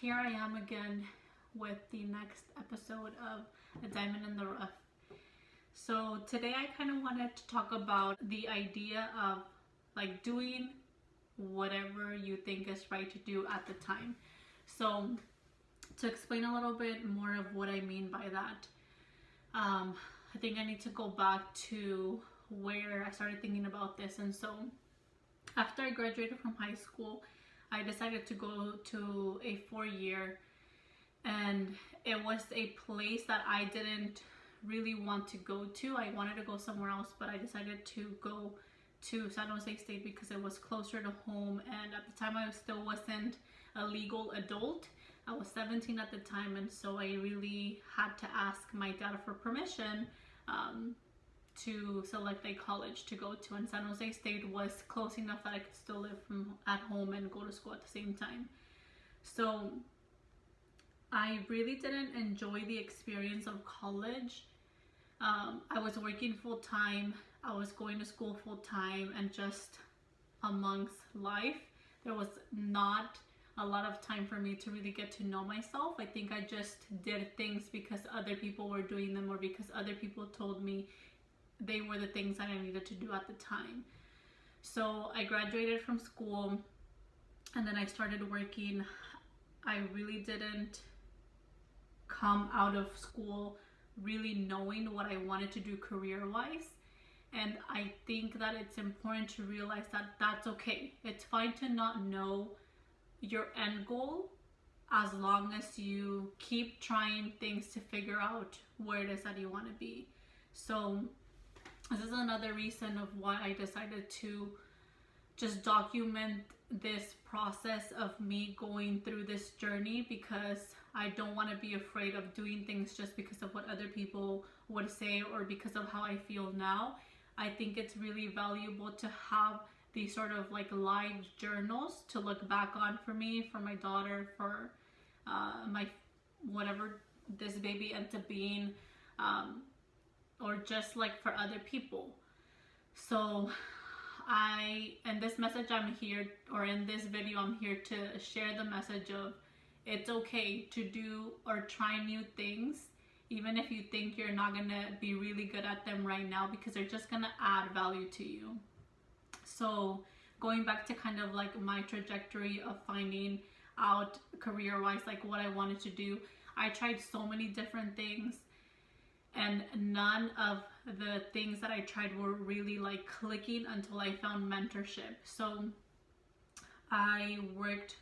here I am again with the next episode of A Diamond in the Rough. So today I kind of wanted to talk about the idea of like doing whatever you think is right to do at the time. So to explain a little bit more of what I mean by that, I think I need to go back to where I started thinking about this. And so after I graduated from high school, I decided to go to a 4-year, and it was a place that I didn't really want to go to. I wanted to go somewhere else, but I decided to go to San Jose State because it was closer to home, and at the time I still wasn't a legal adult. I was 17 at the time, and so I really had to ask my dad for permission to select a college to go to, and San Jose State was close enough that I could still live at home and go to school at the same time. So I really didn't enjoy the experience of college. I was working full-time, I was going to school full-time, and just amongst life, there was not a lot of time for me to really get to know myself. I think I just did things because other people were doing them, or because other people told me they were the things that I needed to do at the time. So I graduated from school, and then I started working. I really didn't come out of school really knowing what I wanted to do career-wise. And I think that it's important to realize that that's okay. It's fine to not know your end goal as long as you keep trying things to figure out where it is that you want to be. So this is another reason of why I decided to just document this process of me going through this journey, because I don't want to be afraid of doing things just because of what other people would say or because of how I feel now. I think it's really valuable to have these sort of like live journals to look back on, for me, for my daughter, for my whatever this baby ends up being, or just like for other people. So in this message I'm here, or in this video I'm here to share the message of it's okay to do or try new things, even if you think you're not gonna be really good at them right now, because they're just gonna add value to you. So going back to kind of like my trajectory of finding out career-wise like what I wanted to do, I tried so many different things, and none of the things that I tried were really like clicking until I found mentorship. So I worked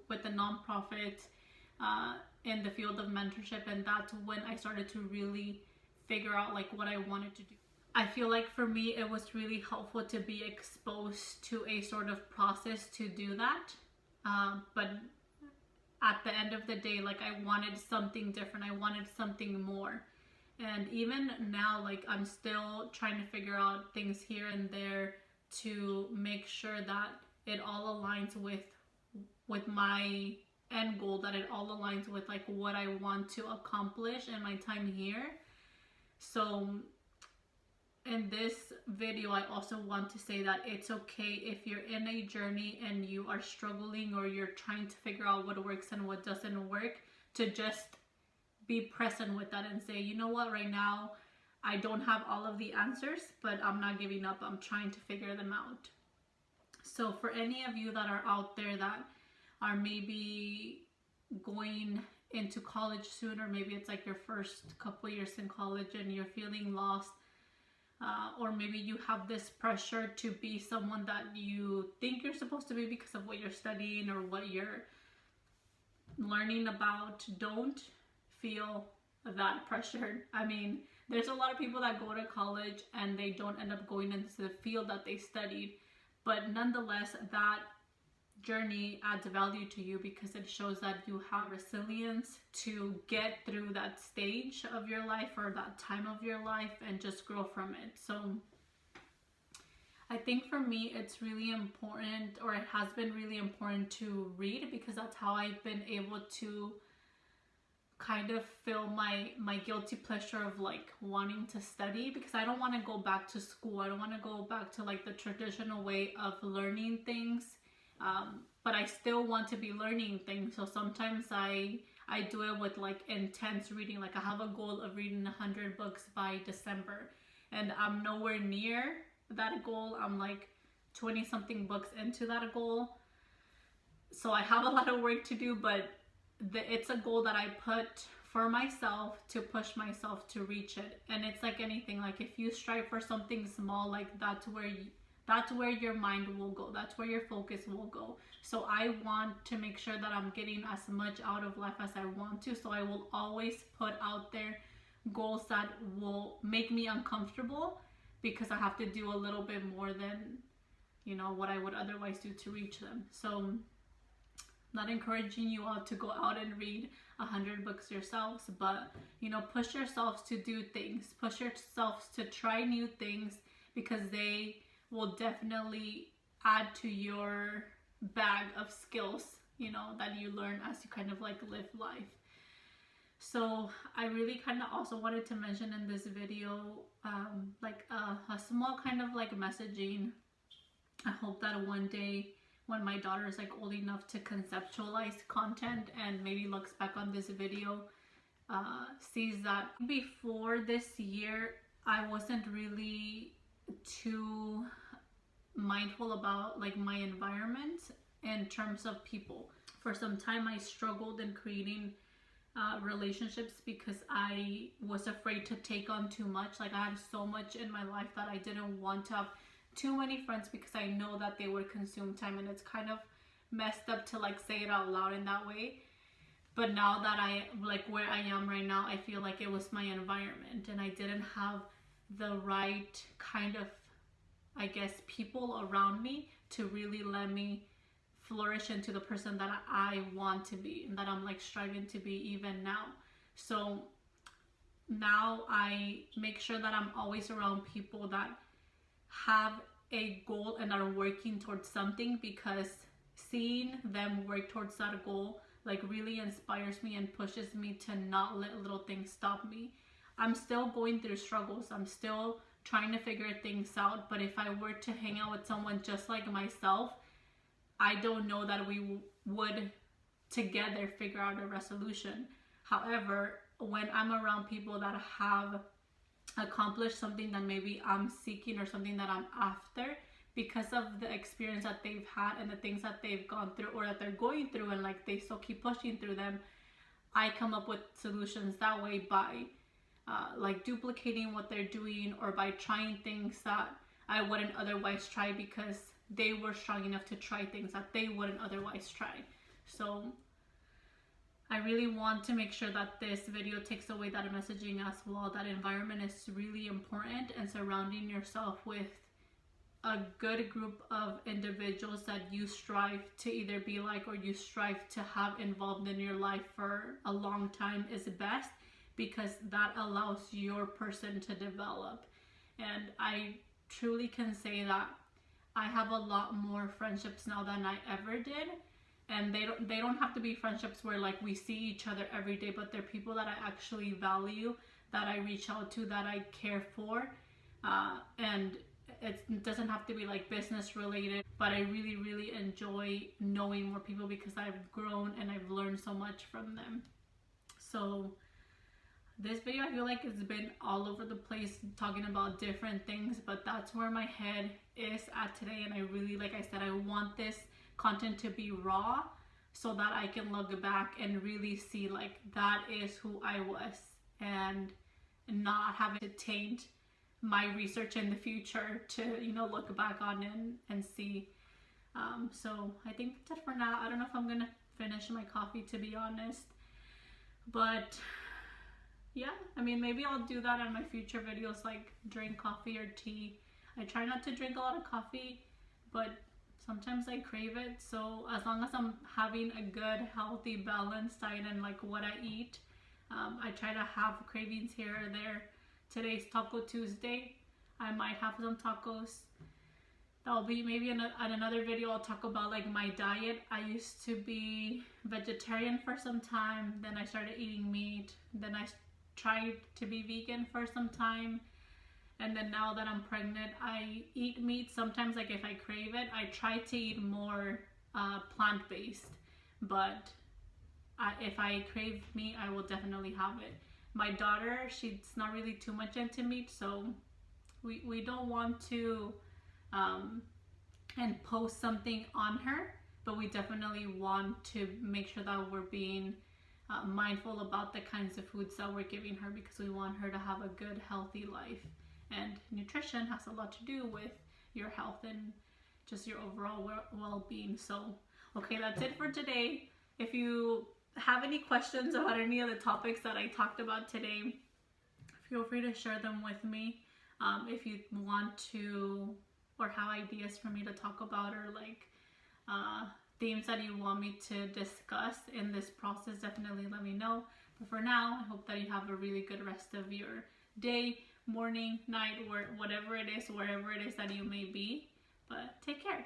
with a nonprofit in the field of mentorship, and that's when I started to really figure out like what I wanted to do. I feel like for me it was really helpful to be exposed to a sort of process to do that, but at the end of the day, like, I wanted something different, I wanted something more. And even now, like, I'm still trying to figure out things here and there to make sure that it all aligns with my end goal, that it all aligns with like what I want to accomplish in my time here. So in this video, I also want to say that it's okay if you're in a journey and you are struggling, or you're trying to figure out what works and what doesn't work, to just be present with that and say, you know what, right now I don't have all of the answers, but I'm not giving up, I'm trying to figure them out. So for any of you that are out there that are maybe going into college soon, or maybe it's like your first couple years in college and you're feeling lost, or maybe you have this pressure to be someone that you think you're supposed to be because of what you're studying or what you're learning about, don't feel that pressured. I mean, there's a lot of people that go to college and they don't end up going into the field that they studied, but nonetheless, that journey adds value to you because it shows that you have resilience to get through that stage of your life or that time of your life and just grow from it. So I think for me it's really important, or it has been really important, to read, because that's how I've been able to kind of fill my guilty pleasure of like wanting to study, because I don't want to go back to school. I don't want to go back to like the traditional way of learning things But I still want to be learning things. So sometimes I do it with like intense reading. Like I have a goal of reading 100 books by December, and I'm nowhere near that goal. I'm like 20 something books into that goal. So I have a lot of work to do, but it's a goal that I put for myself to push myself to reach it. And it's like anything, like if you strive for something small, like that's where your mind will go, that's where your focus will go. So I want to make sure that I'm getting as much out of life as I want to. So I will always put out there goals that will make me uncomfortable, because I have to do a little bit more than, you know, what I would otherwise do to reach them. So not encouraging you all to go out and read 100 books yourselves, but, you know, push yourselves to do things, push yourselves to try new things, because they will definitely add to your bag of skills, you know, that you learn as you kind of like live life. So I really kind of also wanted to mention in this video, like a small kind of like messaging. I hope that one day when my daughter is like old enough to conceptualize content and maybe looks back on this video, sees that before this year I wasn't really too mindful about like my environment in terms of people. For some time I struggled in creating relationships because I was afraid to take on too much. Like I had so much in my life that I didn't want to have too many friends, because I know that they would consume time, and it's kind of messed up to like say it out loud in that way. But now that I like where I am right now, I feel like it was my environment, and I didn't have the right kind of, I guess, people around me to really let me flourish into the person that I want to be and that I'm like striving to be even now. So now I make sure that I'm always around people that have a goal and are working towards something, because seeing them work towards that goal like really inspires me and pushes me to not let little things stop me. I'm still going through struggles, I'm still trying to figure things out, but if I were to hang out with someone just like myself, I don't know that we would together figure out a resolution. However, when I'm around people that have accomplished something that maybe I'm seeking, or something that I'm after, because of the experience that they've had and the things that they've gone through or that they're going through, and like they still keep pushing through them, I come up with solutions that way by like duplicating what they're doing, or by trying things that I wouldn't otherwise try, because they were strong enough to try things that they wouldn't otherwise try. So I really want to make sure that this video takes away that messaging as well, that environment is really important, and surrounding yourself with a good group of individuals that you strive to either be like, or you strive to have involved in your life for a long time, is best, because that allows your person to develop. And I truly can say that I have a lot more friendships now than I ever did. And they don't have to be friendships where like we see each other every day, but they're people that I actually value, that I reach out to, that I care for. And it doesn't have to be like business related, but I really, really enjoy knowing more people, because I've grown and I've learned so much from them. So this video, I feel like it's been all over the place talking about different things, but that's where my head is at today. And I really, like I said, I want this content to be raw, so that I can look back and really see like that is who I was, and not having to taint my research in the future to, you know, look back on and see. So I think that's it for now. I don't know if I'm gonna finish my coffee, to be honest, but yeah, I mean, maybe I'll do that in my future videos, like drink coffee or tea. I try not to drink a lot of coffee, but sometimes I crave it. So as long as I'm having a good, healthy, balanced diet and like what I eat, I try to have cravings here or there. Today's Taco Tuesday. I might have some tacos. That'll be maybe in another video. I'll talk about like my diet. I used to be vegetarian for some time. Then I started eating meat. Then I tried to be vegan for some time. And then now that I'm pregnant, I eat meat sometimes, like if I crave it. I try to eat more plant-based, but if I crave meat, I will definitely have it. My daughter, she's not really too much into meat, so we don't want to impose something on her, but we definitely want to make sure that we're being mindful about the kinds of foods that we're giving her, because we want her to have a good, healthy life. And nutrition has a lot to do with your health and just your overall well-being. So, okay, that's it for today. If you have any questions about any of the topics that I talked about today, feel free to share them with me. If you want to, or have ideas for me to talk about, or like themes that you want me to discuss in this process, definitely let me know. But for now, I hope that you have a really good rest of your day, morning, night, or whatever it is, wherever it is that you may be. But take care.